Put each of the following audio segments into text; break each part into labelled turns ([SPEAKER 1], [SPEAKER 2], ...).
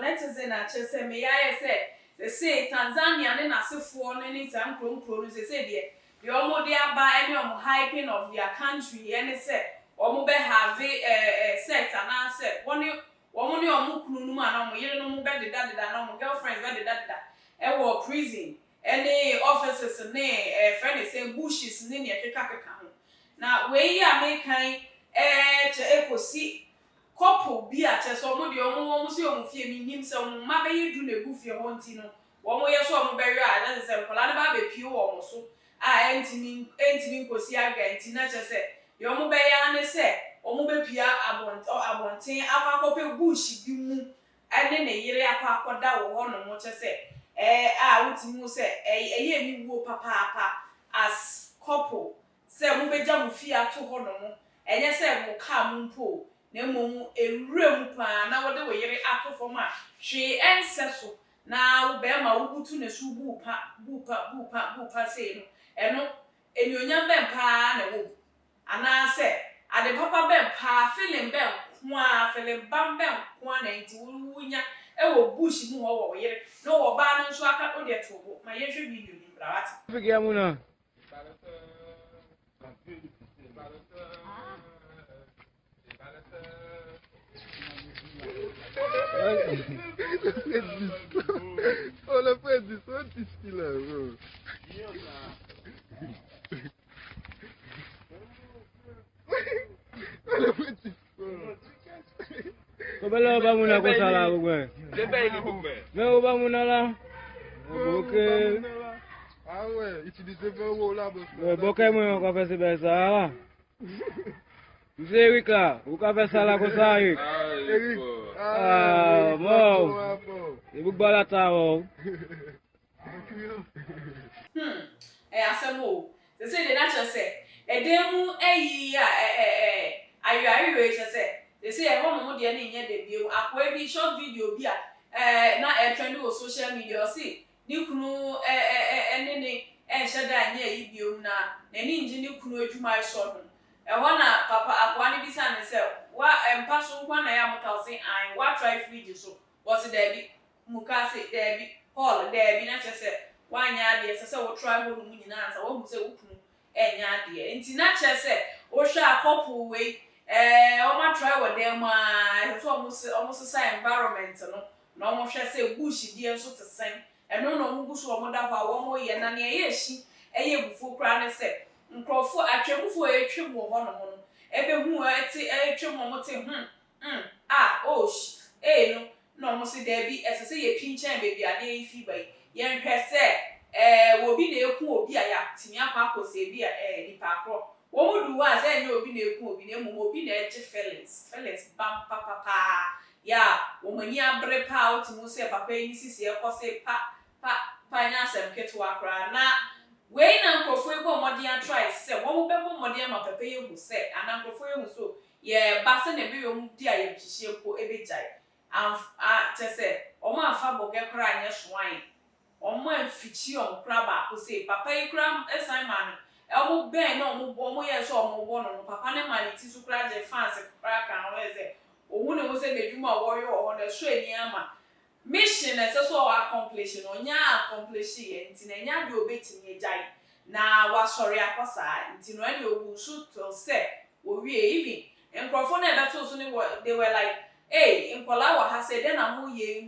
[SPEAKER 1] Netizen achese me ya say Tanzania ne nasefo no ni tan kronkro say the omo de aba any hyping of their country any say omo be have sex and say omo ne omo kunu nu ma na omo yire no mo be de da na omo girlfriends be de da e wo prison any officers ne friend say bushes ne ekeka ho na we ya me kan ekosi couple bi a cheso mo de omo si omo fie mi nim se omo ma be yidu na egu fie ho nti no omo ye so omo be wi a na se nkola na ba be pie wo omo so a entimi nkosi aga nti na chese de omo be ya ne se omo be pia abonten akwakope bush bi mu ene ne yire akwakoda wo ho no mo chese wutimi se eye mi wo papa as couple se mo be ja mo fie ato ho no mo enye se mo ka mo mpo na momu ewurem pa na wode wo yire atofo ma hwe enseso na wo be ma wubutu ne su bupa sei no eno enyonya ben pa na wo ana se ade papa ben pa feeling ben kwa feeling bam ben kwa na nti wunya wo bush mu ho wo yire no wo ba no so aka o de tobo ma ye hwe video ni brawati
[SPEAKER 2] fikia muna
[SPEAKER 3] On a fait du son ici là, bro.
[SPEAKER 2] Kobelo ba muna ko sala bugwe. Me o ba muna la. Boke.
[SPEAKER 3] Ah ouais, utilisez 20 € là,
[SPEAKER 2] Boke mo ko fese be sala. Zerika, o ka fese sala ko sai. Mo. Ibugba ta o.
[SPEAKER 1] Asemo. They say the natural say edemu ayu we say they say e ho mo de na nye de bio akwa bi short video bi na trend on social media see ni kunu enene sheda anya yi bio na ni nji ni kunu adwuma so no ho na papa akwa ni bisa ne say wa empa so kwa na ya motal say an wa try fridge so was there bi muka say there bi hall there bi na say wanya de se wo try ho mu nyina ansa wo hu se wo kunu enya de nti na che se wo hwa couple we o ma try wo dem so omo so environment no na omo hwe se bush die nso te sen eno no omo guso omo da kwa wo mo ye na ne ye hyi eye bufu kra ne se nkrofo atwebufu etwe mo ho no no ebe hu etwe mo te no omo se there bi ese se ye pinchan baby ade ifi bai yen hwese wo bi na eku obi a ya timi akwa akose bi nipa akro wo mudu wa se nye obi na eku obi na emu obi na eje feelings bam papa ya wo mani abre pa otimu se papa yi sisi ekose pa nya asem ketu akra na we na nkofo ego modi a try se wo mo be mo modi ma papa yi hu se ana nkofo yi hu so ye ba se na be yo mu di a ye hihie ko ebejai chese o ma fa boge kra anya swan omo enfichi omkra ba ko say papa ikra esan omo ben na omo ye so omo bo no papa ne mani ti su kra je fans kra kan we say owu ne wo say bedwuma wo yo ho na so ani ama mission ese so accomplish no nya accomplish ye nti na nya de obetimi ejai na wa sori akosa nti no ani owu shoot to say wo wie even enkrofo na beto so ne they were like nkola wa ha say de na mu ye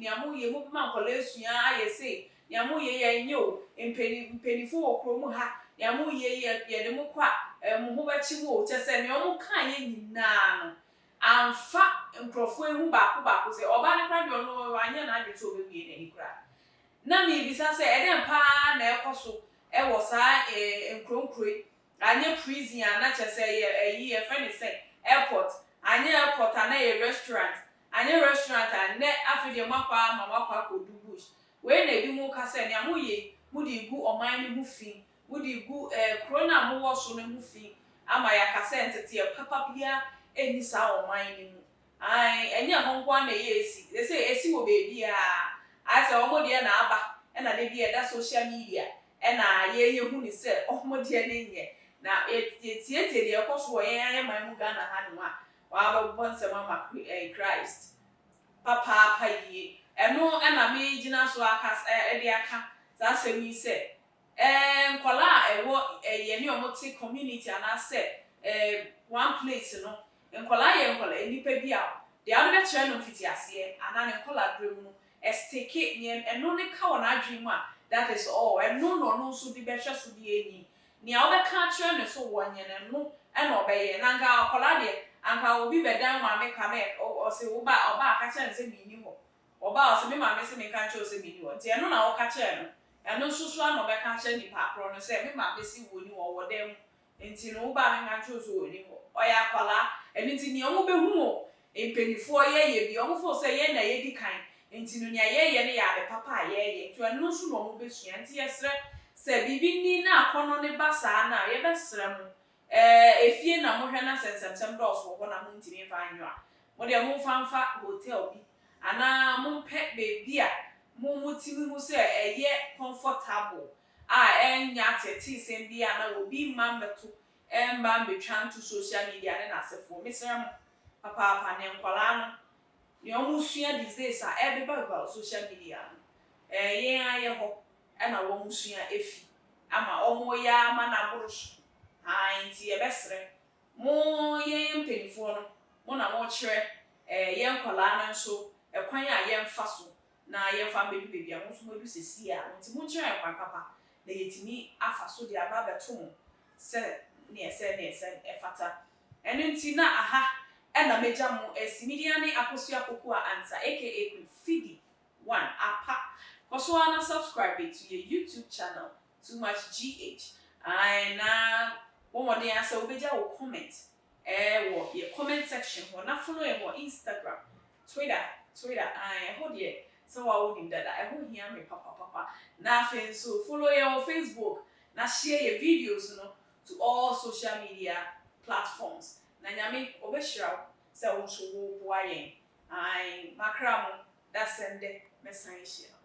[SPEAKER 1] mu ma nkola esua aye say ya mu ye nyo mpenifu okromu ha ya mu ye de mu kwa mu ho ba chi wo chese ne omu kan ye nyina no amfa nkrofo ehu ba ko se oba ne kra de ono anya na ade to be na ni kra na mi bisa se ede mpa na ekoso wo sa nkronkroi anya prison na chese ye friend say airport anya airport na ye restaurant anya restaurant and afide makwa mama kwa ko du bush we na bi mu ka se ne amoye mu di gu oman ni mu fi mu di gu corona mu wo so ne mu fi ama ya ka sentete ya papa bia eni sa o man ni mu ai enya honkwa na ye esi they say esi wo baby a ase omo de na aba na de bia da social media na ye hu ni se omo de na nye na tie de ekoso wo yen man mu Ghana ha no a wa ba bonse mama Christ papa paye eno na me gina so aka de aka za semi se nkola ewo ye ni omote community ana se one place no nkola enipa bi a de ado be kire no fiti ase ana ne nkola drem no esteke ni eno ne ka wona adwen mu a that is all eno no so di be hwe so di eni ni a obeka kire ne so wonye ne no na obeye na nga nkola de anka obi bedan ma me ka me o se oba aka kire ne se bi ni ho oba o se me ma me se me ka kire o se bi ni ho ti eno na o ka kire no eno susu ano be ka kire ni pa pro no se me ma be si woni wo wodem enti no ba me ka kire so woni ho oya kwala enti ni omo be hu o empenifo ye bi omo fo se ye na ye di kan enti no nya ye ne ya be papa ye to eno so no omo be sua enti yesre se bibi ni na akono ne basa na ye be sre mu efie na mo hwe na sensem do so ho na mo ntimi fa anwa mo de mo fanfa hotel bi ana mo pe baby a mo mutimi hu se eye comfortable enya tete sem bi ana obi mambeto mba mbetwa to social media ne na sefo mesem papa ne nkwala no ne omusua disease a ebe social media no yen aye ho na wo musua efi ama omo ya ama na burush nti ebesre mo yen penifo no mo na mo kire yen nkwala no nso ekwan a yen fa so na yen fa bebi a mo so mo du sesi a nti mo kire ekwan papa na yetimi afa so dia ba beto se ne efata enti na aha na meja mo esimidia ne akosu akoko a ansa aka Fidi 1 apa koso na subscribe to your YouTube channel Too Much GH na wo de asa obeja wo comment wo your comment section wo na follow ye wo Instagram Twitter ho de so wa wo dim dada ho hia me papa na fe so follow ye on Facebook na share your videos no to all social media platforms na nyame obeshira se wo so wo boayen ai makramo da sende mesan share